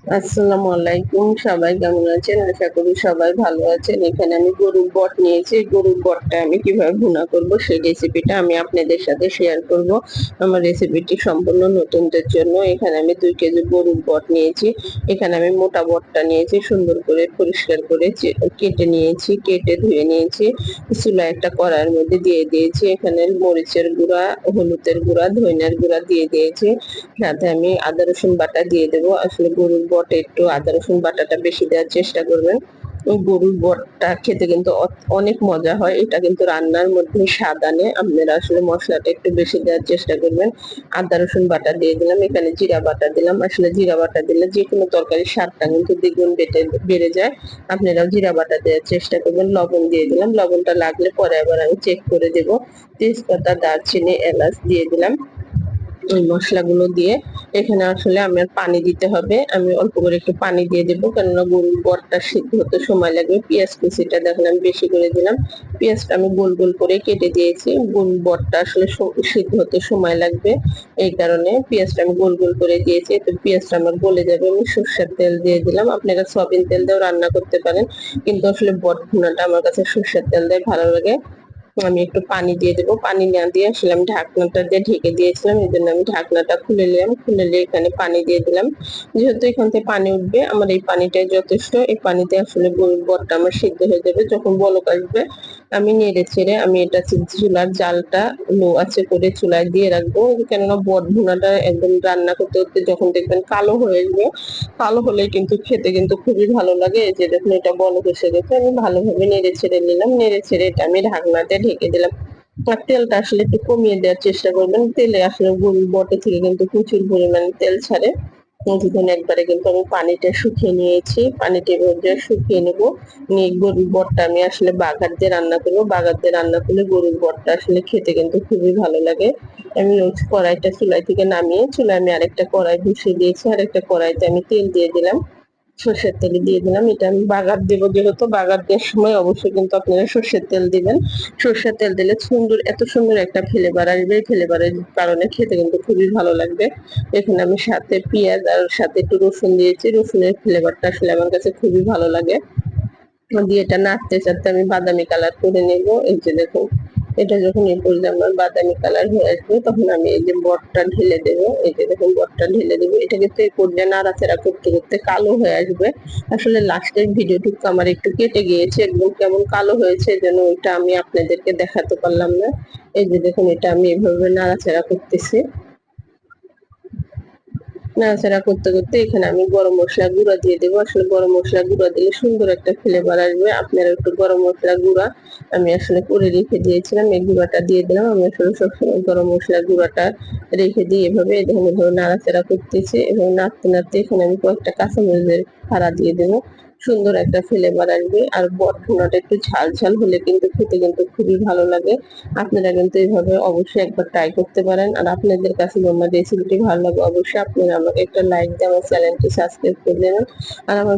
আসসালামু আলাইকুম, সবাই কেমন আছেন? আশা করি সবাই ভালো আছেন। এখানে আমি গরুর বট নিয়েছি। গরুর বটটা আমি কিভাবে ভুনা করব সেই রেসিপিটা আমি আপনাদের সাথে শেয়ার করব। আমার রেসিপিটি সম্পূর্ণ নতুনদের জন্য। এখানে আমি 2 কেজি গরুর বট নিয়েছি। এখানে আমি মোটা বটটা নিয়েছি, সুন্দর করে পরিষ্কার করে কেটে নিয়েছি, কেটে ধুয়ে নিয়েছি। চুলায় একটা কড়াইয়ের মধ্যে দিয়ে দিয়েছি। এখানে মরিচের গুঁড়া, হলুদের গুঁড়া, ধনিয়ার গুঁড়া দিয়ে দিয়েছি। সাথে আমি আদা রসুন বাটা দিয়ে দেবো। আসলে গরুর বটে একটু আদা রসুন বাটাটা বেশি দেওয়ার চেষ্টা করবেন। ওই গরুর বটটা খেতে কিন্তু অনেক মজা হয়। এটা কিন্তু রান্নার মধ্যে স্বাদ আনে। আপনারা আসলে মশলাটা একটু বেশি দেওয়ার চেষ্টা করবেন। আদা রসুন বাটা দিয়ে দিলাম, এখানে জিরা বাটা দিলাম। আসলে জিরা বাটা দিলে যে কোনো তরকারির স্বাদটা কিন্তু দ্বিগুণ বেড়ে যায়। আপনারাও জিরা বাটা দেওয়ার চেষ্টা করবেন। লবণ দিয়ে দিলাম, লবণটা লাগলে পরে আবার আমি চেক করে দেবো। তেজপাতা, দারচিনি, এলাচ দিয়ে দিলাম। ওই মশলাগুলো দিয়ে এখানে আসলে আমার পানি দিতে হবে। আমি অল্প করে একটু পানি দিয়ে দেবো, কেননা গরুর বটটা সিদ্ধ হতে সময় লাগবে। পেঁয়াজ কুচিটা দেখেন আমি বেশি করে দিলাম। পেঁয়াজটা আমি গোল গোল করে কেটে দিয়েছি। গরুর বটটা আসলে সিদ্ধ হতে সময় লাগবে, এই কারণে পেঁয়াজটা আমি গোল গোল করে দিয়েছি। তো পেঁয়াজটা আমার গলে যাবে। আমি সর্ষের তেল দিয়ে দিলাম। আপনারা সয়াবিন তেল দিয়েও রান্না করতে পারেন, কিন্তু আসলে বট ভুনাটা আমার কাছে সর্ষের তেল দিয়ে ভালো লাগে। আমি একটু পানি দিয়ে দেবো। পানি না দিয়ে আসলে আমি ঢাকনাটা দিয়ে ঢেকে দিয়েছিলাম। এজন্য আমি ঢাকনাটা খুলে নিলাম। খুলে নিয়ে এখানে পানি দিয়ে দিলাম। যেহেতু এখান থেকে পানি উঠবে, আমার এই পানিটাই যথেষ্ট। এই পানিতে আসলে গরুর বটটা আমার সিদ্ধ হয়ে যাবে। যখন বলক আসবে আমি নেড়ে চেড়ে আমি এটা চুলার জালটা লো আঁচে করে চুলায় দিয়ে রাখবো। কেননা বট ভুনাটা একদম রান্না করতে করতে যখন দেখবেন কালো হয়ে আসবে, কালো হলে কিন্তু খেতে কিন্তু খুবই ভালো লাগে। এই যে দেখুন এটা বলক এসে গেছে। আমি ভালোভাবে নেড়ে ছেড়ে নিলাম। নেড়ে ছেড়ে এটা আমি ঢাকনাতে ঢেকে দিলাম। আর তেলটা আসলে একটু কমিয়ে দেওয়ার চেষ্টা করবেন। তেলে আসলে গরুর বটে থেকে কিন্তু প্রচুর পরিমাণে তেল ছাড়ে। দেখুন একবারে কিন্তু আমি পানিটা শুকিয়ে নিয়েছি। পানিটা এভাবে শুকিয়ে নেবো। নিয়ে গরুর বটটা আমি আসলে বাগার দিয়ে রান্না করবো। বাগার দিয়ে রান্না করলে গরুর বটটা আসলে খেতে কিন্তু খুবই ভালো লাগে। আমি ওই কড়াইটা চুলাই থেকে নামিয়ে চুলায় আমি আরেকটা কড়াই বসিয়ে দিয়েছি। আরেকটা কড়াইতে আমি তেল দিয়ে দিলাম। সর্ষের তেল দিয়ে দিলাম। এটা আমি বাগার দেবো, যেহেতু বাগার দেওয়ার সময় অবশ্যই কিন্তু আপনারা সর্ষের তেল দিবেন। সর্ষের তেল দিলে এত সুন্দর একটা ফ্লেভার আসবে। এই ফ্লেভারের কারণে খেতে কিন্তু খুবই ভালো লাগবে। এখানে আমি সাথে পেঁয়াজ আর সাথে একটু রসুন দিয়েছি। রসুনের ফ্লেভারটা আসলে আমার কাছে খুবই ভালো লাগে। দিয়ে এটা নাড়তে চাড়তে আমি বাদামি কালার করে নেব। এই যে দেখুন, এটা যখন এই পর্যায়ে আমার বাদামি কালার হয়ে আসবে, তখন আমি এই যে বটটা ঢেলে দেবো। এই যে দেখুন বটটা ঢেলে দেবো। এটা কিন্তু এই পর্যায়ে নাড়াচাড়া করতে করতে কালো হয়ে আসবে। আসলে লাস্টের ভিডিওটুকু আমার একটু কেটে গিয়েছে, একদম কেমন কালো হয়েছে যেন ওইটা আমি আপনাদেরকে দেখাতে পারলাম না। এই যে দেখুন এটা আমি এভাবে নাড়াচাড়া করতেছি। নাড়াচাড়া করতে করতে এখানে আমি গরম মসলা গুঁড়া দিয়ে দেবো। আসলে গরম মসলা গুঁড়া দিলে সুন্দর একটা ফ্লেভার আসবে। আপনারা একটু গরম মসলা গুঁড়া আমি আসলে করে রেখে দিয়েছিলাম, এই গুঁড়াটা দিয়ে দিলাম। আমি আসলে সবসময় গরম মসলা গুঁড়াটা রেখে দিই এভাবে। দেখুন এভাবে নাড়াচাড়া করতেছি এবং নাড়তে নাড়তে এখানে আমি কয়েকটা কাঁচামরিচের ফাড়া দিয়ে দেবো। সুন্দর একটা ফ্লেভার আসবে। আর বট ভুনাটা একটু ঝাল ঝাল হলে কিন্তু খেতে কিন্তু খুবই ভালো লাগে। আপনারা কিন্তু এইভাবে অবশ্যই একবার ট্রাই করতে পারেন। আর আপনাদের কাছে আমার রেসিপিটি ভালো লাগে অবশ্যই আপনারা আমাকে একটা লাইক দিয়ে আমার চ্যানেলটি সাবস্ক্রাইব করে দেবেন। আর আমার